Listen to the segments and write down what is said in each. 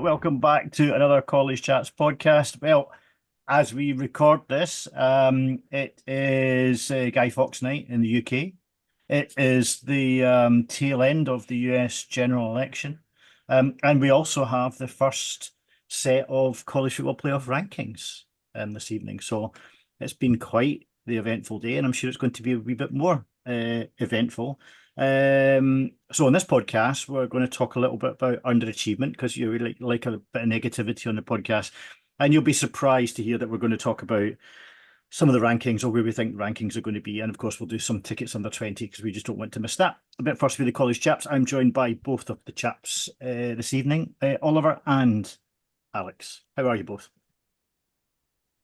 Welcome back to another College Chats podcast. Well, as we record this, it is Guy Fawkes night in the UK. It is the tail end of the US general election. And we also have the first set of college football playoff rankings this evening. So it's been quite the eventful day, and I'm sure it's going to be a wee bit more eventful. So on this podcast, we're going to talk a little bit about underachievement, because you really like a bit of negativity on the podcast, and you'll be surprised to hear that we're going to talk about some of the rankings, or where we think the rankings are going to be, and of course we'll do some tickets under 20 because we just don't want to miss that. But first, with the college chaps, I'm joined by both of the chaps this evening, Oliver and Alex. How are you both?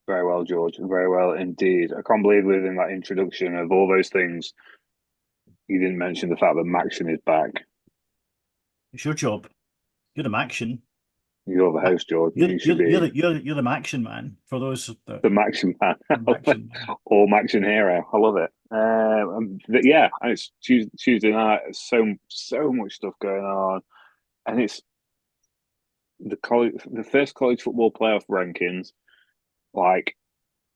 Very well, George. Very well indeed. I can't believe within that introduction of all those things, you didn't mention the fact that Maxion is back. It's your job. You're the Maxion. You're the host, George. You're the Maxion man. For those the Maxion man, Maxion. or Maxion hero. I love it. Yeah, and it's Tuesday night. So much stuff going on, and it's the first college football playoff rankings. Like,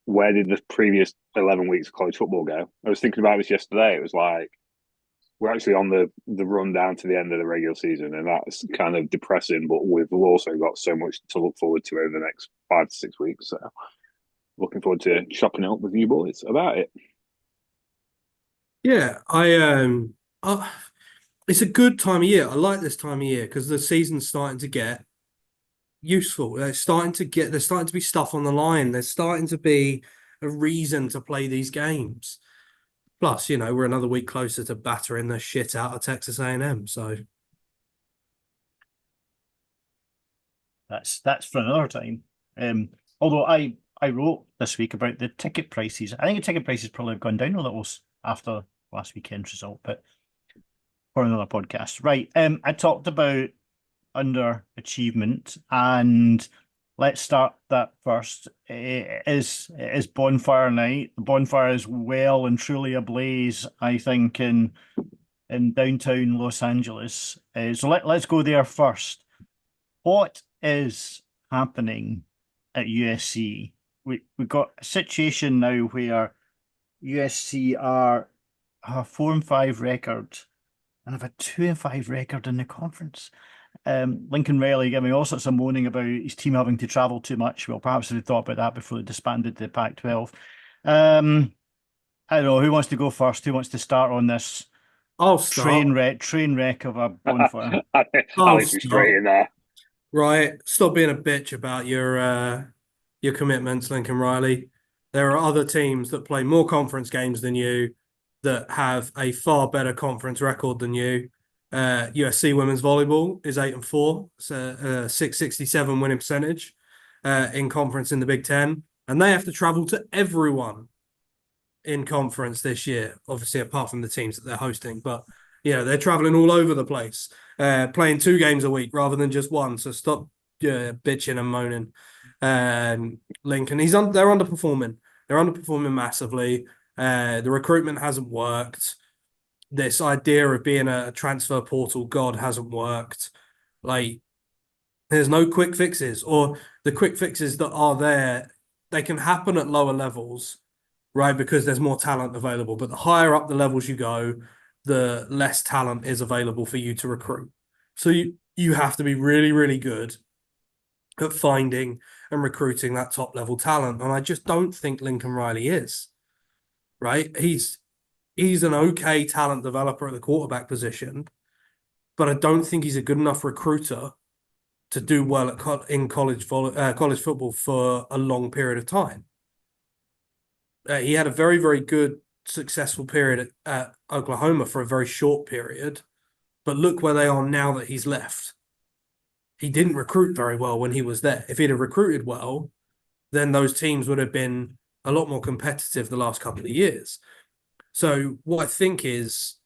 where did the previous 11 weeks of college football go? I was thinking about this yesterday. It was like, we're actually on the run down to the end of the regular season, and that's kind of depressing, but we've also got so much to look forward to over the next 5 to 6 weeks. So looking forward to chopping it up with you boys about it. Yeah, it's a good time of year. I like this time of year because the season's starting to get useful. There's starting to be stuff on the line. There's starting to be a reason to play these games. Plus, we're another week closer to battering the shit out of Texas A&M. So that's for another time. Although I wrote this week about the ticket prices. I think the ticket prices probably have gone down a little after last weekend's result, but for another podcast. Right. I talked about underachievement, and let's start that first. It is Bonfire night. The Bonfire is well and truly ablaze, I think, in downtown Los Angeles. So let's go there first. What is happening at USC? We've got a situation now where USC are a 4-5 record and have a 2-5 record in the conference. Lincoln Reilly giving all sorts of moaning about his team having to travel too much. Well, perhaps they thought about that before they disbanded the Pac-12. I don't know, who wants to go first? Who wants to start on this train wreck of a Bonfire? I'll be straight in there. Right, stop being a bitch about your commitments, Lincoln Reilly. There are other teams that play more conference games than you, that have a far better conference record than you. USC women's volleyball is 8-4. It's a 667 winning percentage in conference in the Big Ten, and they have to travel to everyone in conference this year. Obviously, apart from the teams that they're hosting, but they're traveling all over the place, playing 2 games a week rather than just one. So stop bitching and moaning. Lincoln, they're underperforming. They're underperforming massively. The recruitment hasn't worked. This idea of being a transfer portal god hasn't worked. Like, there's no quick fixes, or the quick fixes that are there, they can happen at lower levels, right? Because there's more talent available. But the higher up the levels you go, the less talent is available for you to recruit. So you have to be really, really good at finding and recruiting that top level talent. And I just don't think Lincoln Reilly is, right? He's an okay talent developer at the quarterback position, but I don't think he's a good enough recruiter to do well in college football for a long period of time. He had a very, very good, successful period at Oklahoma for a very short period, but look where they are now that he's left. He didn't recruit very well when he was there. If he'd have recruited well, then those teams would have been a lot more competitive the last couple of years. So what I think is,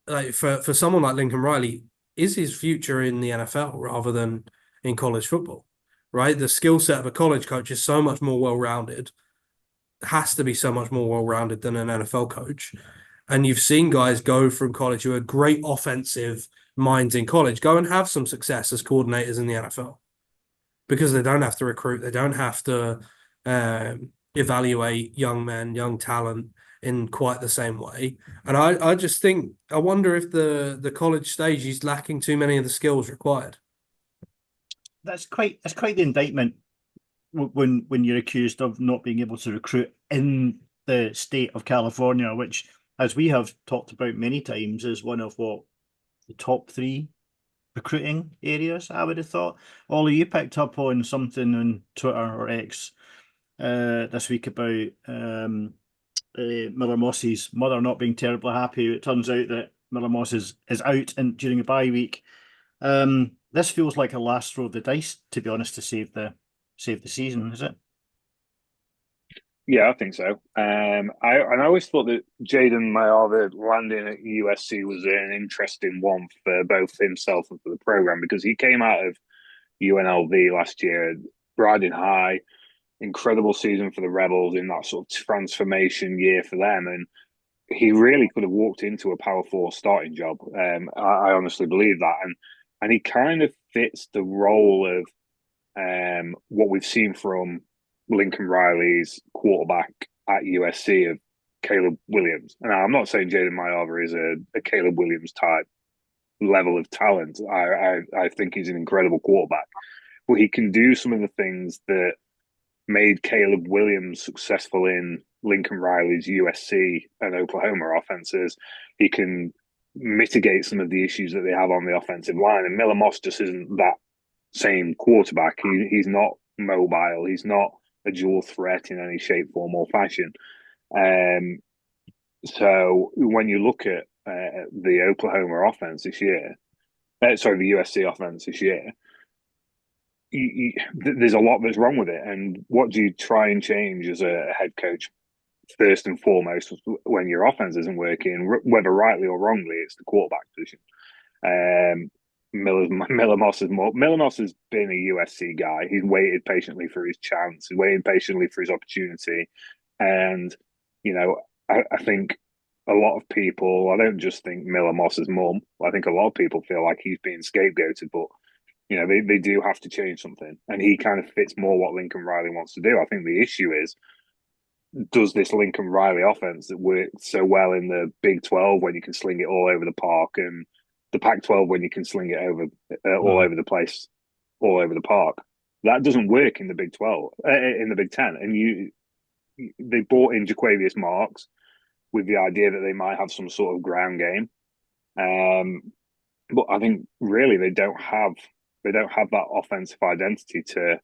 like, for someone like Lincoln Reilly, is his future in the NFL rather than in college football, right? The skill set of a college coach is so much more well-rounded, has to be so much more well-rounded than an NFL coach. And you've seen guys go from college who are great offensive minds in college, go and have some success as coordinators in the NFL. because they don't have to recruit, they don't have to evaluate young men, young talent in quite the same way. And I just think, I wonder if the college stage is lacking too many of the skills required. That's quite the indictment when you're accused of not being able to recruit in the state of California, which, as we have talked about many times, is one of the top 3 recruiting areas, I would have thought. Ollie, you picked up on something on Twitter or X this week about Miller Moss's mother not being terribly happy. It turns out that Miller Moss is out during a bye week. This feels like a last throw of the dice, to be honest, to save the season, is it? Yeah, I think so. I always thought that Jaden Mayava landing at USC was an interesting one for both himself and for the program, because he came out of UNLV last year riding high, incredible season for the Rebels in that sort of transformation year for them, and he really could have walked into a Power Four starting job. I honestly believe that, and he kind of fits the role of what we've seen from Lincoln Reilly's quarterback at USC of Caleb Williams. And I'm not saying Jaden Mayava is a Caleb Williams type level of talent. I think he's an incredible quarterback, but he can do some of the things that made Caleb Williams successful in Lincoln Reilly's USC and Oklahoma offenses. He can mitigate some of the issues that they have on the offensive line. And Miller Moss just isn't that same quarterback. He's not mobile. He's not a dual threat in any shape, form, or fashion. So when you look at the Oklahoma offense this year, the USC offense this year, there's a lot that's wrong with it. And what do you try and change as a head coach? First and foremost, when your offense isn't working, whether rightly or wrongly, it's the quarterback position. Miller Moss has been a USC guy. He's waited patiently for his chance. He's waited patiently for his opportunity. And, I think a lot of people, I don't just think Miller Moss's mum, I think a lot of people feel like he's being scapegoated, but they do have to change something. And he kind of fits more what Lincoln Reilly wants to do. I think the issue is, does this Lincoln Reilly offense that worked so well in the Big 12 when you can sling it all over the park, and the Pac-12 when you can sling it over all over the place, all over the park, that doesn't work in the Big 12, in the Big 10. And they brought in Jaquavius Marks with the idea that they might have some sort of ground game, but I think really they don't have that offensive identity to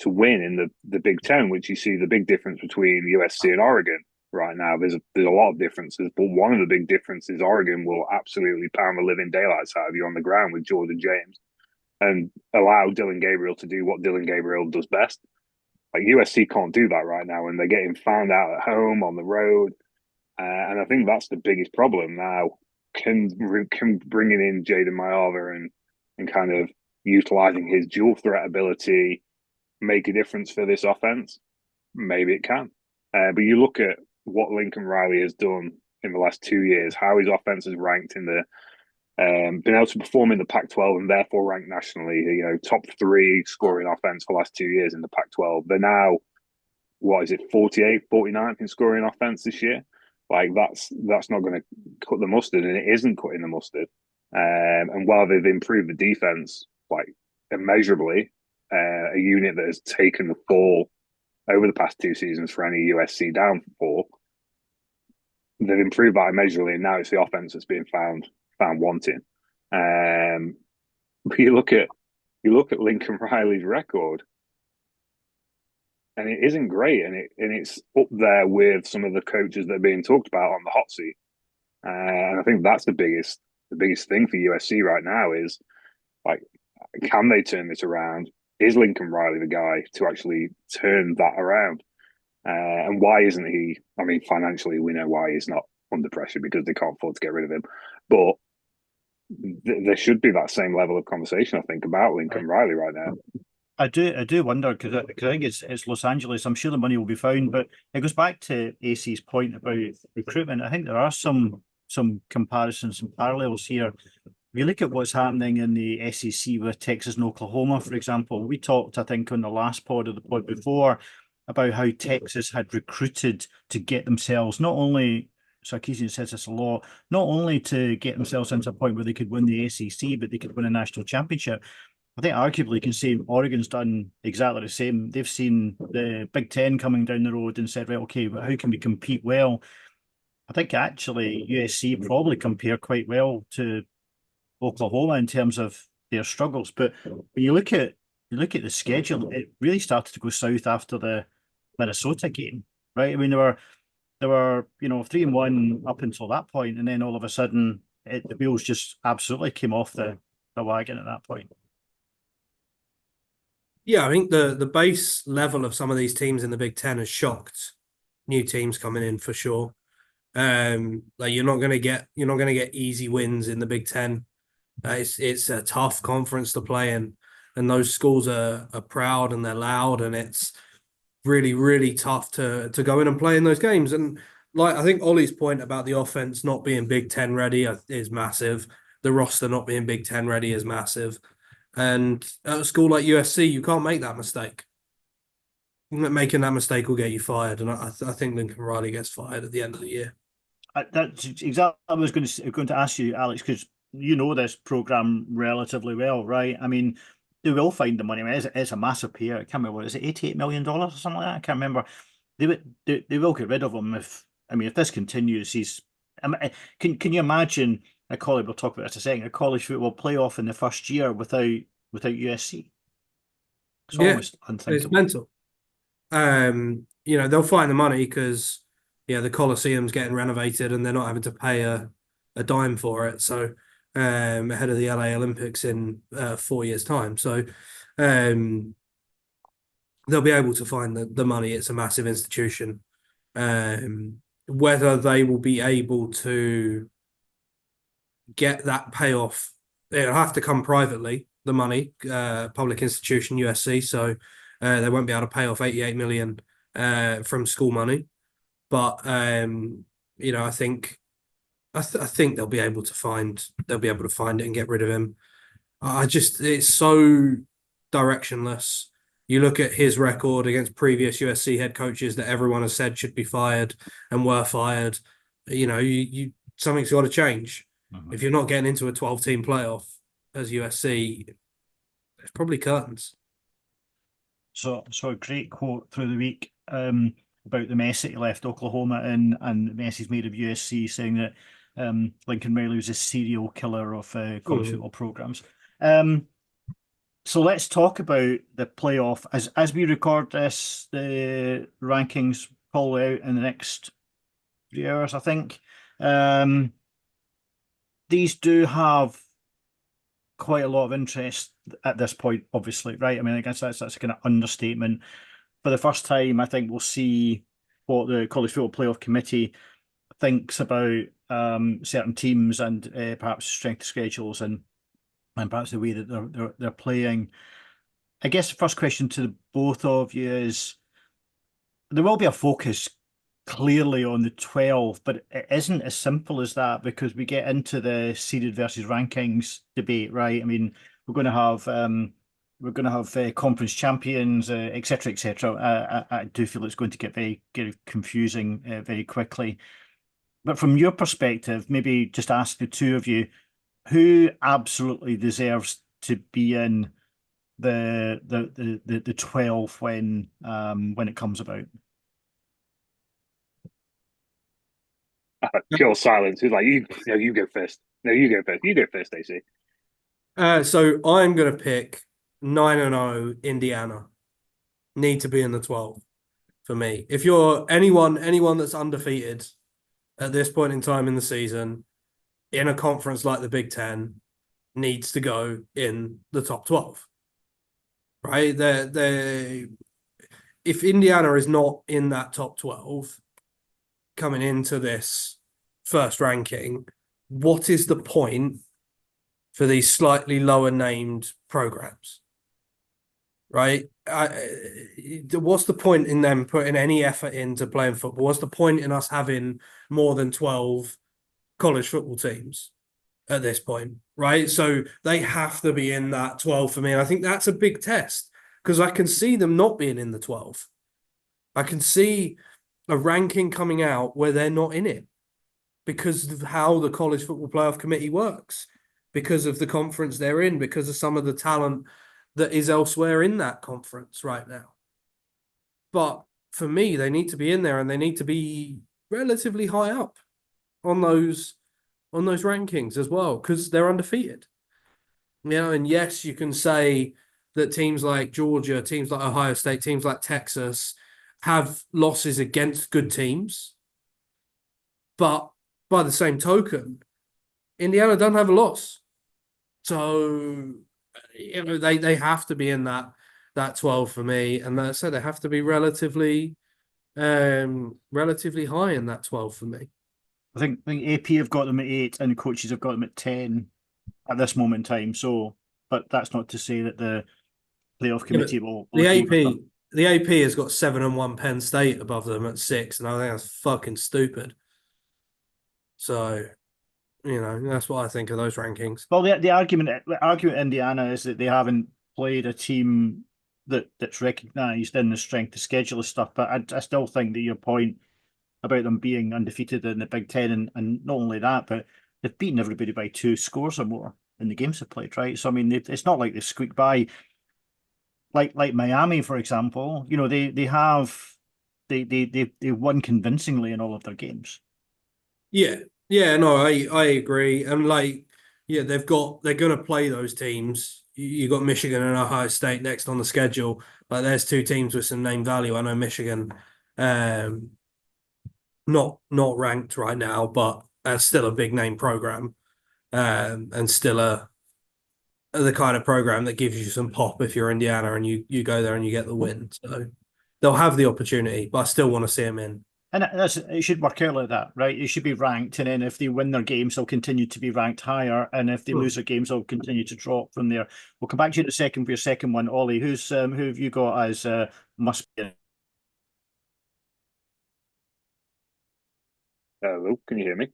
win in the Big 10, which you see the big difference between USC and Oregon right now. There's a lot of differences, but one of the big differences, Oregon will absolutely pound the living daylights out of you on the ground with Jordan James and allow Dylan Gabriel to do what Dylan Gabriel does best. Like USC can't do that right now, and they're getting found out at home, on the road, and I think that's the biggest problem now. Can bringing in Jaden Mayava and kind of utilizing his dual threat ability make a difference for this offense? Maybe it can. But you look at what Lincoln Reilly has done in the last 2 years, how his offense is ranked in the been able to perform in the Pac-12 and therefore ranked nationally, top 3 scoring offense for the last 2 years in the Pac-12. They're now, 48th, 49th in scoring offense this year. Like that's not going to cut the mustard, and it isn't cutting the mustard. And while they've improved the defense like immeasurably, a unit that has taken the fall over the past 2 seasons for any USC downfall, they've improved that immeasurably, and now it's the offense that's being found wanting. But you look at Lincoln Reilly's record, and it isn't great, and it's up there with some of the coaches that are being talked about on the hot seat. And I think that's the biggest thing for USC right now is, like, can they turn this around? Is Lincoln Reilly the guy to actually turn that around? And why isn't he? I mean, financially, we know why he's not under pressure, because they can't afford to get rid of him. But there should be that same level of conversation, I think, about Lincoln Reilly right now. I do wonder, because I think it's Los Angeles. I'm sure the money will be found, but it goes back to AC's point about recruitment. I think there are some comparisons, some parallels here. you look at what's happening in the SEC with Texas and Oklahoma, for example, we talked, I think, on the last pod or the pod before about how Texas had recruited to get themselves not only, Sarkisian says this a lot, not only to get themselves into a point where they could win the SEC, but they could win a national championship. I think arguably you can say Oregon's done exactly the same. They've seen the Big Ten coming down the road and said, right, okay, but how can we compete well? I think actually USC probably compare quite well to Oklahoma in terms of their struggles. But when you look at the schedule, it really started to go south after the Minnesota game, right? I mean, there were 3-1 up until that point, and then all of a sudden the wheels just absolutely came off the wagon at that point. Yeah, I think the base level of some of these teams in the Big Ten has shocked new teams coming in for sure. Like you're not gonna get easy wins in the Big Ten. It's a tough conference to play in, and those schools are proud and they're loud, and it's really, really tough to go in and play in those games. And like I think Ollie's point about the offense not being Big Ten ready is massive. The roster not being Big Ten ready is massive. And at a school like USC, you can't make that mistake. Making that mistake will get you fired, and I think Lincoln Reilly gets fired at the end of the year. That's exactly what I was going to ask you, Alex, because you know this program relatively well, right? I mean, they will find the money. I mean, it's a massive payout. I can't remember what is it, $88 million or something like that. I can't remember. They will get rid of him if this continues. Can you imagine a college? We'll talk about this in a second. A college football playoff in the first year without USC. It's almost unthinkable. It's mental. They'll find the money because the Coliseum's getting renovated and they're not having to pay a dime for it. So ahead of the LA Olympics in 4 years' time. So they'll be able to find the money. It's a massive institution. Whether they will be able to get that payoff, it'll have to come privately, the money, public institution, USC. So they won't be able to pay off 88 million from school money. But I think they'll be able to find it and get rid of him. It's so directionless. You look at his record against previous USC head coaches that everyone has said should be fired and were fired. Something's got to change. If you're not getting into a 12-team playoff as USC, it's probably curtains. So a great quote through the week about the mess that he left Oklahoma in, and the mess he's made of USC, saying that Lincoln Reilly was a serial killer of college football programs. So let's talk about the playoff. As we record this, the rankings probably out in the next 3 hours, I think. These do have quite a lot of interest at this point, obviously, right? I mean, I guess that's a kind of understatement. For the first time, I think we'll see what the College Football Playoff Committee thinks about certain teams and perhaps strength of schedules and perhaps the way that they're playing. I guess the first question to the both of you is, there will be a focus clearly on the 12, but it isn't as simple as that, because we get into the seeded versus rankings debate, right? I mean, we're going to have conference champions, etc., etc. I do feel it's going to get very confusing very quickly. But from your perspective, maybe just ask the two of you, who absolutely deserves to be in the 12 when it comes about? Pure silence. Who's like, you go first. No, you go first. You go first, AC. So I'm going to pick 9-0 Indiana. Need to be in the 12 for me. If you're anyone that's undefeated at this point in time in the season in a conference like the Big Ten needs to go in the top 12. Right? If Indiana is not in that top 12 coming into this first ranking, what is the point for these slightly lower named programs? Right? What's the point in them putting any effort into playing football? What's the point in us having more than 12 college football teams? at this point, right? So they have to be in that 12 for me. And I think that's a big test because I can see them not being in the 12. I can see a ranking coming out where they're not in it because of how the College Football Playoff Committee works, because of the conference they're in, because of some of the talent that is elsewhere in that conference right now. But for me, they need to be in there and they need to be relatively high up on those rankings as well, because they're undefeated. And yes, you can say that teams like Georgia, teams like Ohio State, teams like Texas have losses against good teams. But by the same token, Indiana doesn't have a loss. So, they have to be in that 12 for me. And that's so they have to be relatively high in that 12 for me. I think AP have got them at 8 and coaches have got them at 10 at this moment in time. So, but that's not to say that the playoff committee will the AP has got 7 and 1 Penn State above them at 6, and I think that's fucking stupid. So, that's what I think of those rankings. Well, the argument Indiana is that they haven't played a team that's recognised in the strength of schedule stuff. But I still think that your point about them being undefeated in the Big Ten, and not only that, but they've beaten everybody by 2 scores or more in the games they've played, right? So I mean, it's not like they squeaked by, like Miami, for example. They won convincingly in all of their games. Yeah, no, I agree, and they're going to play those teams. You got Michigan and Ohio State next on the schedule. Like, there's 2 teams with some name value. I know Michigan, not ranked right now, but still a big name program, and still the kind of program that gives you some pop if you're Indiana and you go there and you get the win. So they'll have the opportunity, but I still want to see them in. And it should work out like that, right? It should be ranked, and then if they win their games, they'll continue to be ranked higher, and if they lose their games, they'll continue to drop from there. We'll come back to you in a second for your second one, Ollie. Who have you got as must be? Hello, can you hear me?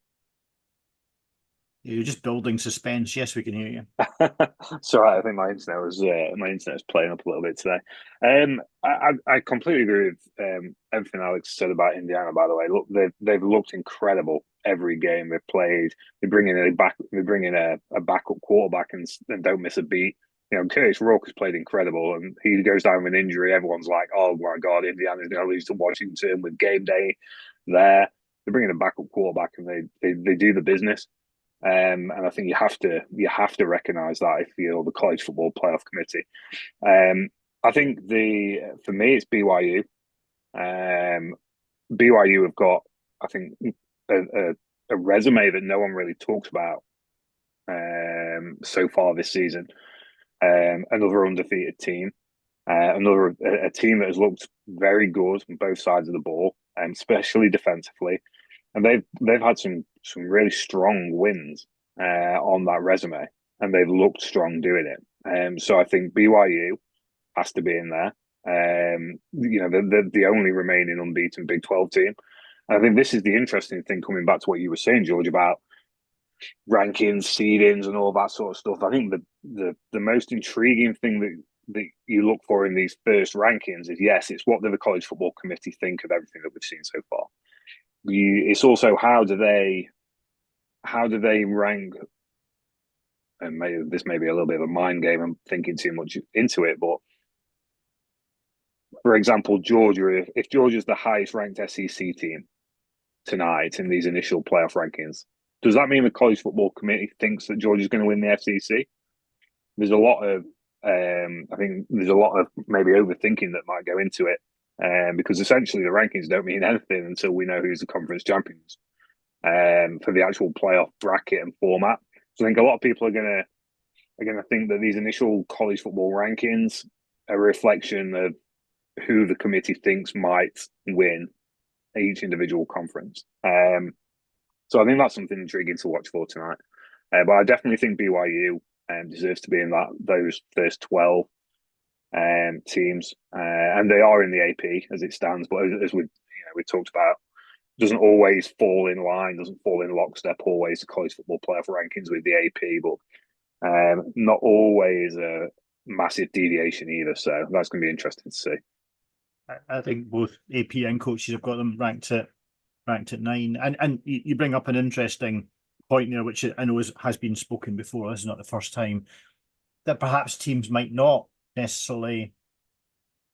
You're just building suspense. Yes, we can hear you. Sorry, I think my internet was playing up a little bit today. I completely agree with everything Alex said about Indiana. By the way, look, they've looked incredible every game they've played. They bring in a backup quarterback and don't miss a beat. Curtis Rourke has played incredible, and he goes down with injury. Everyone's like, "Oh my God, Indiana's going to lose to Washington with game day there." They bring in a backup quarterback and they do the business. And I think you have to recognise that if you're the College Football Playoff Committee. I think for me it's BYU. BYU have got, I think, a resume that no one really talks about so far this season. Another undefeated team, a team that has looked very good on both sides of the ball, especially defensively. And they've had some really strong wins on that resume, and they've looked strong doing it. So I think BYU has to be in there. The only remaining unbeaten Big 12 team. And I think this is the interesting thing, coming back to what you were saying, George, about rankings, seedings, and all that sort of stuff. I think the most intriguing thing that you look for in these first rankings is, yes, it's what the College Football Committee think of everything that we've seen so far. It's also how do they rank, and this may be a little bit of a mind game, I'm thinking too much into it, but for example, Georgia, if Georgia's the highest ranked SEC team tonight in these initial playoff rankings, does that mean the College Football Committee thinks that Georgia's going to win the FCC? There's a lot of I think there's a lot of maybe overthinking that might go into it. Because essentially the rankings don't mean anything until we know who's the conference champions for the actual playoff bracket and format. So I think a lot of people are gonna think that these initial college football rankings are a reflection of who the committee thinks might win each individual conference. So I think that's something intriguing to watch for tonight. But I definitely think BYU deserves to be in those first 12 teams, and they are in the AP as it stands. But as we talked about, doesn't always fall in line, doesn't fall in lockstep always to college football playoff rankings with the AP, but not always a massive deviation either. So that's going to be interesting to see. I think both AP and coaches have got them ranked at 9. And you bring up an interesting point there, which I know has been spoken before. This is not the first time, that perhaps teams might not necessarily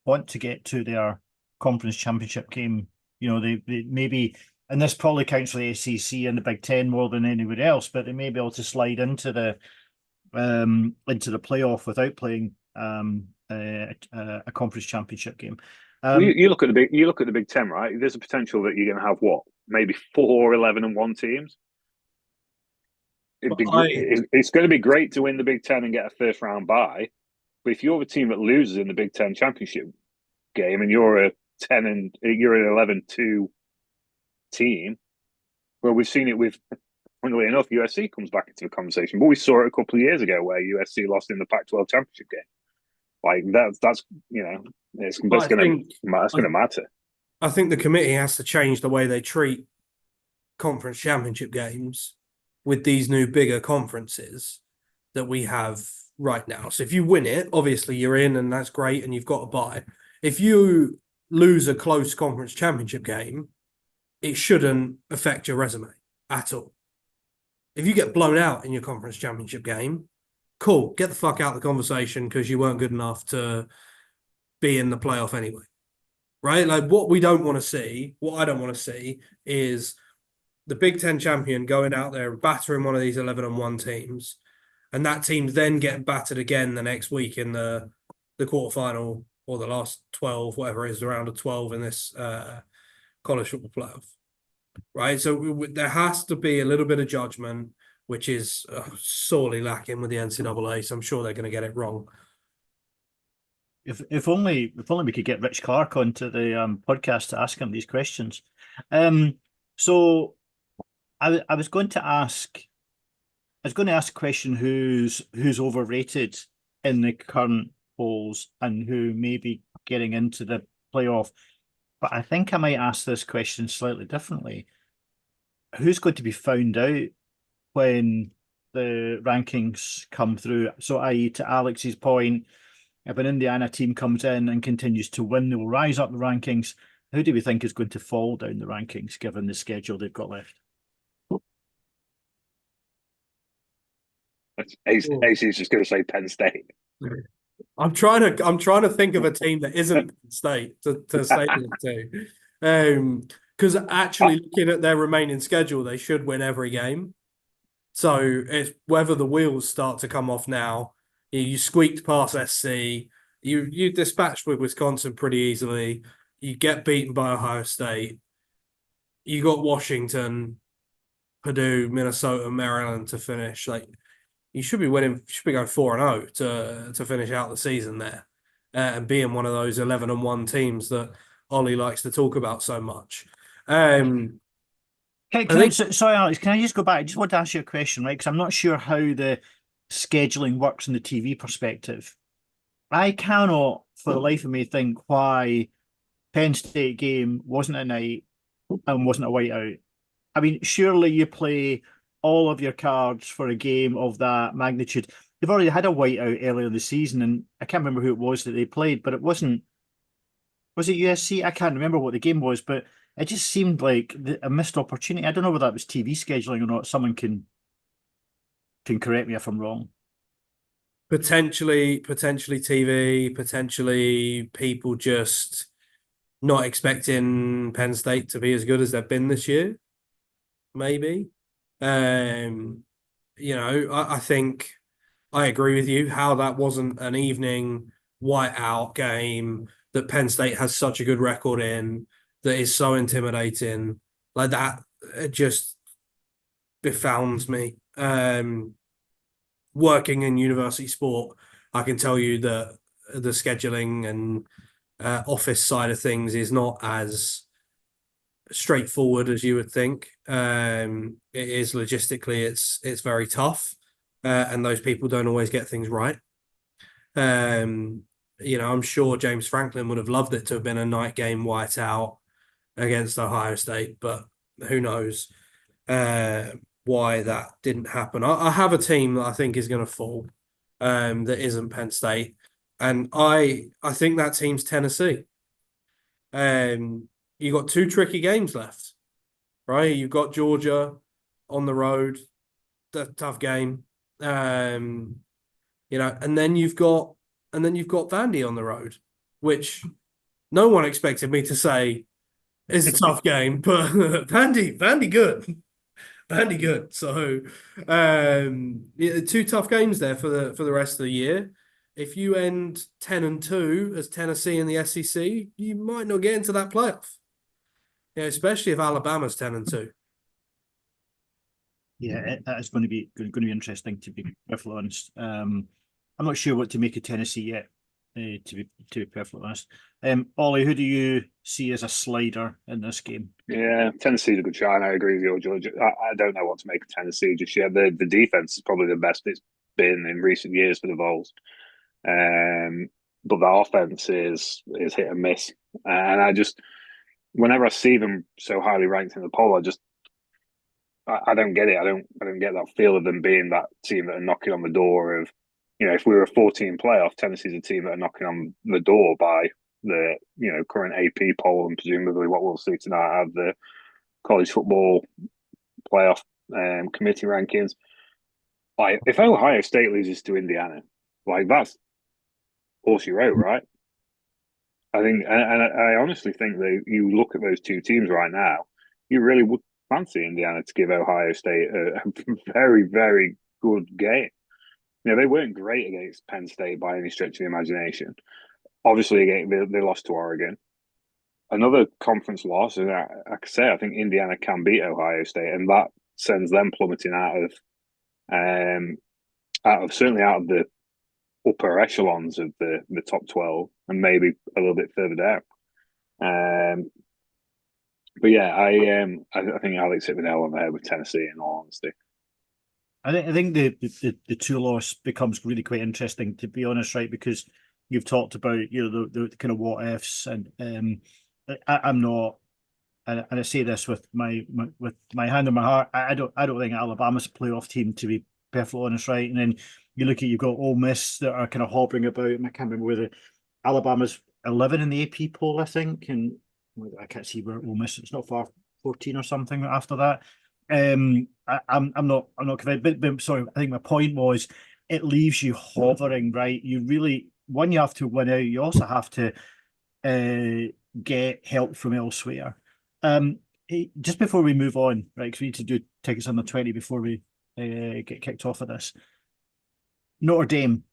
want to get to their conference championship game. You know, they maybe, and this probably counts for the SEC and the Big Ten more than anywhere else, but they may be able to slide into the playoff without playing a conference championship game. Well, you look at the Big Ten, right? There's a potential that you're going to have maybe 4 11-1 teams. It's going to be great to win the Big Ten and get a first round bye, but if you're the team that loses in the Big Ten championship game and you're an 11-2 team, well, we've seen it with, funnily enough, USC comes back into the conversation, but we saw it a couple of years ago where USC lost in the Pac-12 championship game. Like that's going to matter. I think the committee has to change the way they treat conference championship games with these new bigger conferences that we have right now. So if you win it, obviously you're in and that's great and you've got a bye. If you lose a close conference championship game, it shouldn't affect your resume at all. If you get blown out in your conference championship game, cool, get the fuck out of the conversation because you weren't good enough to be in the playoff anyway. Right? Like what I don't want to see is the Big Ten champion going out there and battering one of these 11-1 teams, and that team then getting battered again the next week in the quarterfinal or the last 12, whatever it is, the round of 12 in this college football playoff. Right? So there has to be a little bit of judgment, which is sorely lacking with the NCAA. So I'm sure they're going to get it wrong. If only we could get Rich Clark onto the podcast to ask him these questions. So I was going to ask a question: who's overrated in the current polls and who may be getting into the playoff? But I think I might ask this question slightly differently. Who's going to be found out when the rankings come through? So, i.e., to Alex's point, if an Indiana team comes in and continues to win, they will rise up the rankings. Who do we think is going to fall down the rankings given the schedule they've got left? AC's just going to say Penn State. I'm trying to think of a team that isn't Penn State to say that to. Because actually looking at their remaining schedule, they should win every game. So it's whether the wheels start to come off now. You squeaked past SC. You dispatched with Wisconsin pretty easily. You get beaten by Ohio State. You got Washington, Purdue, Minnesota, Maryland to finish. Like you should be winning. Should be going 4-0 to finish out the season there, and being one of those 11-1 teams that Ollie likes to talk about so much. Sorry, Alex, can I just go back? I just want to ask you a question, right? Because I'm not sure how the scheduling works from the TV perspective. I cannot, for the life of me, think why Penn State game wasn't a night and wasn't a whiteout. I mean, surely you play all of your cards for a game of that magnitude. They've already had a whiteout earlier in the season, and I can't remember who it was that they played, but it wasn't. Was it USC? I can't remember what the game was, but it just seemed like a missed opportunity. I don't know whether that was TV scheduling or not. Someone can correct me if I'm wrong. Potentially TV, potentially people just not expecting Penn State to be as good as they've been this year. Maybe. I think I agree with you how that wasn't an evening whiteout game that Penn State has such a good record in, that is so intimidating. Like that, it just befounds me. Working in university sport, I can tell you that the scheduling and office side of things is not as straightforward as you would think. It is logistically, it's very tough, and those people don't always get things right. I'm sure James Franklin would have loved it to have been a night game whiteout against Ohio State, but who knows why that didn't happen. I have a team that I think is going to fall that isn't Penn State. And I think that team's Tennessee. You got 2 tricky games left, right? You've got Georgia on the road, tough game. And then you've got Vandy on the road, which no one expected me to say is a tough game, but Vandy good. Vandy good. So 2 tough games there for the rest of the year. If you end 10-2 as Tennessee in the SEC, you might not get into that playoff. Especially if Alabama's 10-2. Yeah, that is going to be interesting, to be perfectly honest. I'm not sure what to make of Tennessee yet, to be perfectly honest. Ollie, who do you see as a slider in this game? Yeah, Tennessee's a good shot. I agree with you, George. I don't know what to make of Tennessee just yet. The defense is probably the best it's been in recent years for the Vols. But the offense is hit and miss. And I just, whenever I see them so highly ranked in the poll, I don't get it. I don't get that feel of them being that team that are knocking on the door of, if we were a 14 playoff, Tennessee's a team that are knocking on the door by the current AP poll and presumably what we'll see tonight of the college football playoff committee rankings. Like, if Ohio State loses to Indiana, like, that's all she wrote, right? I think, and I honestly think that you look at those 2 teams right now, you really would fancy Indiana to give Ohio State a very, very good game. They weren't great against Penn State by any stretch of the imagination. Obviously, they lost to Oregon. Another conference loss, and I say I think Indiana can beat Ohio State, and that sends them plummeting out of certainly out of the upper echelons of the top 12, and maybe a little bit further down. But yeah, I think Alex hit the nail on the head with Tennessee, in all honesty. I think the 2 loss becomes really quite interesting, to be honest, right? Because you've talked about the kind of what ifs, and I'm not, and I say this with my hand on my heart. I don't think Alabama's a playoff team, to be perfectly honest, right? And then you've got Ole Miss that are kind of hovering about. I can't remember whether Alabama's 11 in the AP poll, I think, and I can't see where Ole Miss. It's not far 14 or something after that. I'm not convinced, but sorry, I think my point was it leaves you hovering, right? You have to win out. You also have to get help from elsewhere. Just before we move on, right? Because we need to do tickets on the 20 before we get kicked off of this. Notre Dame,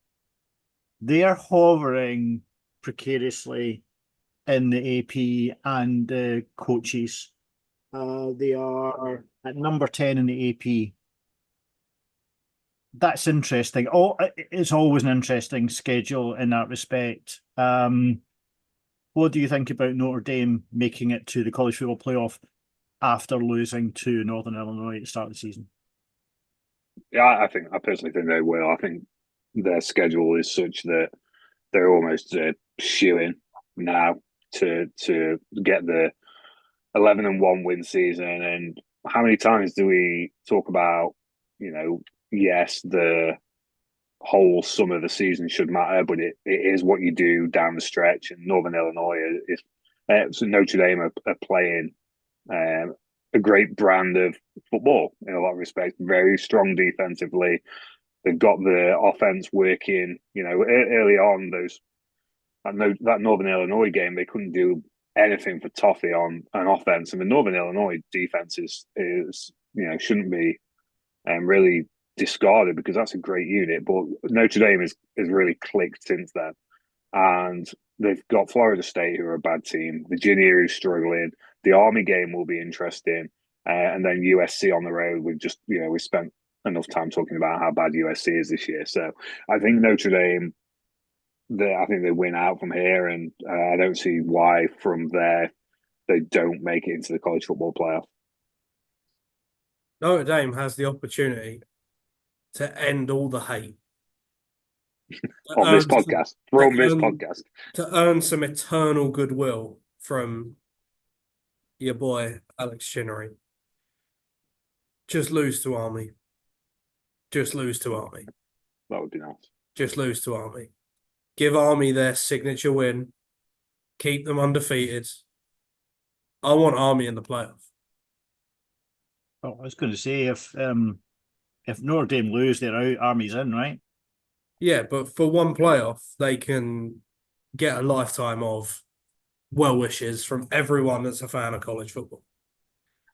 they are hovering precariously in the AP and the coaches. They are at number 10 in the AP. That's interesting. It's always an interesting schedule in that respect. What do you think about Notre Dame making it to the college football playoff after losing to Northern Illinois at the start of the season? Yeah, I personally think they will. I think their schedule is such that they're almost shooing now to get the 11-1 win season. And how many times do we talk about, yes, the whole summer of the season should matter, but it is what you do down the stretch. And Northern Illinois so Notre Dame are playing a great brand of football in a lot of respects. Very strong defensively. They've got the offense working. Early on that Northern Illinois game, they couldn't do anything for Toffee on an offense, and the Northern Illinois defense is shouldn't be really discarded because that's a great unit. But Notre Dame has really clicked since then, and they've got Florida State, who are a bad team, Virginia, who's struggling. The Army game will be interesting, and then USC on the road. We spent enough time talking about how bad USC is this year, so I think Notre Dame. I think they win out from here, and I don't see why from there they don't make it into the college football playoff. Notre Dame has the opportunity to end all the hate on this podcast, podcast, to earn some eternal goodwill from your boy Alex Chinnery. Just lose to Army. Just lose to Army. That would be nice. Just lose to Army. Give Army their signature win. Keep them undefeated. I want Army in the playoff. Well, I was going to say if Notre Dame lose, they're out. Army's in, right? Yeah, but for one playoff, they can get a lifetime of well wishes from everyone that's a fan of college football.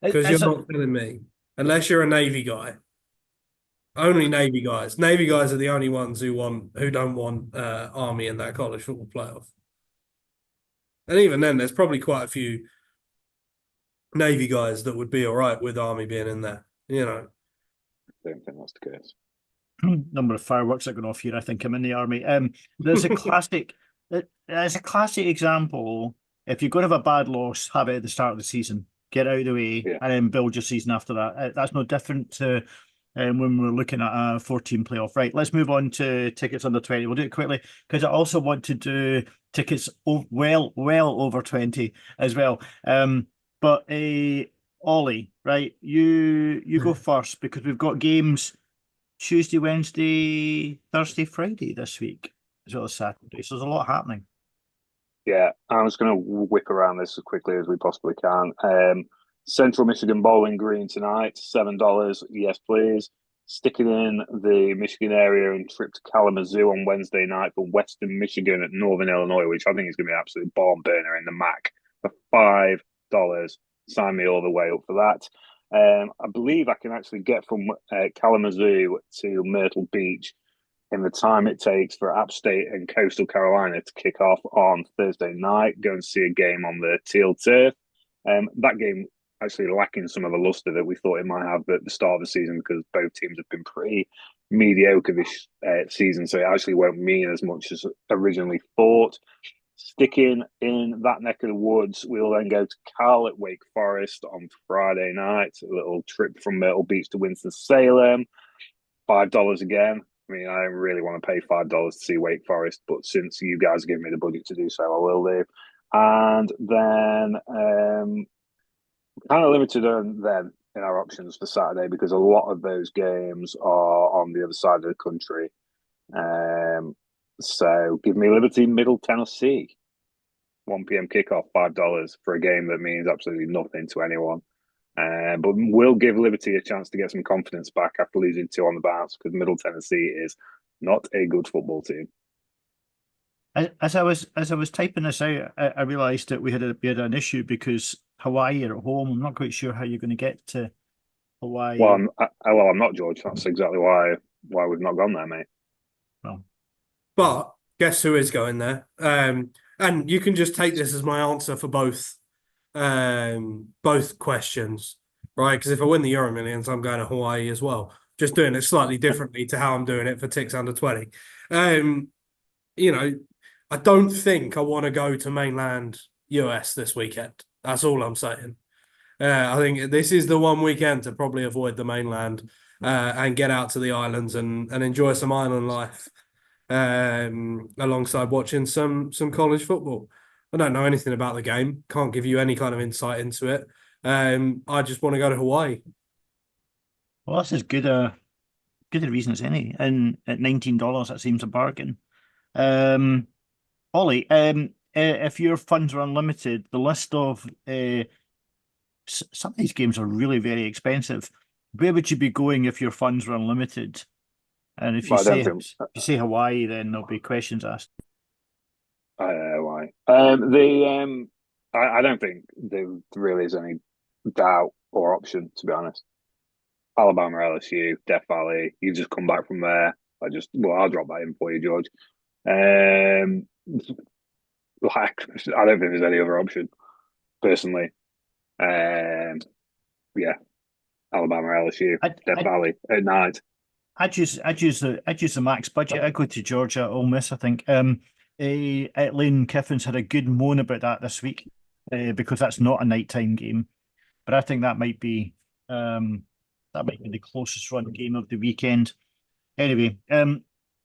Because you're not telling me, unless you're a Navy guy, only Navy guys. Navy guys are the only ones who don't want Army in that college football playoff. And even then, there's probably quite a few Navy guys that would be all right with Army being in there. You know, I don't think that's the case. Number of fireworks are going off here. I think I'm in the Army. There's a classic. There's a classic example. If you're going to have a bad loss, have it at the start of the season. Get out of the way, and then build your season after that. That's no different to when we're looking at a 14 playoff. Right, let's move on to tickets under 20. We'll do it quickly because I also want to do tickets well over 20 as well. But Ollie, right, you go first because we've got games Tuesday, Wednesday, Thursday, Friday this week as well as Saturday. So there's a lot happening. Yeah, I'm just going to whip around this as quickly as we possibly can. Central Michigan Bowling Green tonight, $7. Yes, please. Sticking in the Michigan area and trip to Kalamazoo on Wednesday night for Western Michigan at Northern Illinois, which I think is going to be an absolute barn burner in the MAC for $5. Sign me all the way up for that. I believe I can actually get from Kalamazoo to Myrtle Beach in the time it takes for App State and Coastal Carolina to kick off on Thursday night. Go and see a game on the teal turf. That game actually lacking some of the luster that we thought it might have at the start of the season because both teams have been pretty mediocre this season, so it actually won't mean as much as originally thought. Sticking in that neck of the woods, we'll then go to Cal at Wake Forest on Friday night. A little trip from Myrtle Beach to Winston-Salem. $5 again. I mean, I don't really want to pay $5 to see Wake Forest, but since you guys give me the budget to do so, I will do. And then kind of limited then in our options for Saturday because a lot of those games are on the other side of the country. So give me Liberty, Middle Tennessee. 1 p.m. kickoff, $5 for a game that means absolutely nothing to anyone. But we'll give Liberty a chance to get some confidence back after losing 2 on the bounce because Middle Tennessee is not a good football team. As I was typing this out, I realised that we had an issue because Hawaii are at home. I'm not quite sure how you're going to get to Hawaii. Well, I'm not, George. That's exactly why we've not gone there, mate. Well, but guess who is going there? And you can just take this as my answer for both questions, right? Because if I win the Euro Millions, I'm going to Hawaii as well. Just doing it slightly differently to how I'm doing it for Ticks Under 20. You know, I don't think I want to go to mainland US this weekend. That's all I'm saying. I think this is the one weekend to probably avoid the mainland and get out to the islands and enjoy some island life alongside watching some college football. I don't know anything about the game. Can't give you any kind of insight into it. I just want to go to Hawaii. Well, that's as good a reason as any. And at $19, that seems a bargain. Ollie, if your funds are unlimited, the list of some of these games are really very expensive. Where would you be going if your funds were unlimited? And if you say Hawaii, then there'll be questions asked. Why? I don't think there really is any doubt or option, to be honest. Alabama, LSU, Death Valley. You just come back from there. I'll drop that in for you, George. I don't think there's any other option, personally. Yeah, Alabama, LSU, Death Valley at night. I'd use the max budget. I go to Georgia, Ole Miss. I think. Lane Kiffin's had a good moan about that this week because that's not a nighttime game, but I think that might be the closest run game of the weekend. Anyway,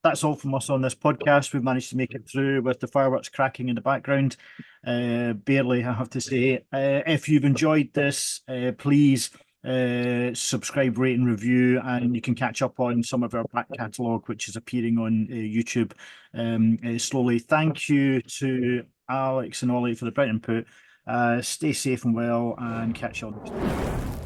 that's all from us on this podcast. We've managed to make it through with the fireworks cracking in the background. Barely, I have to say. If you've enjoyed this, please subscribe, rate, and review, and you can catch up on some of our back catalogue, which is appearing on YouTube slowly. Thank you to Alex and Ollie for the great input. Stay safe and well, and catch you on next time.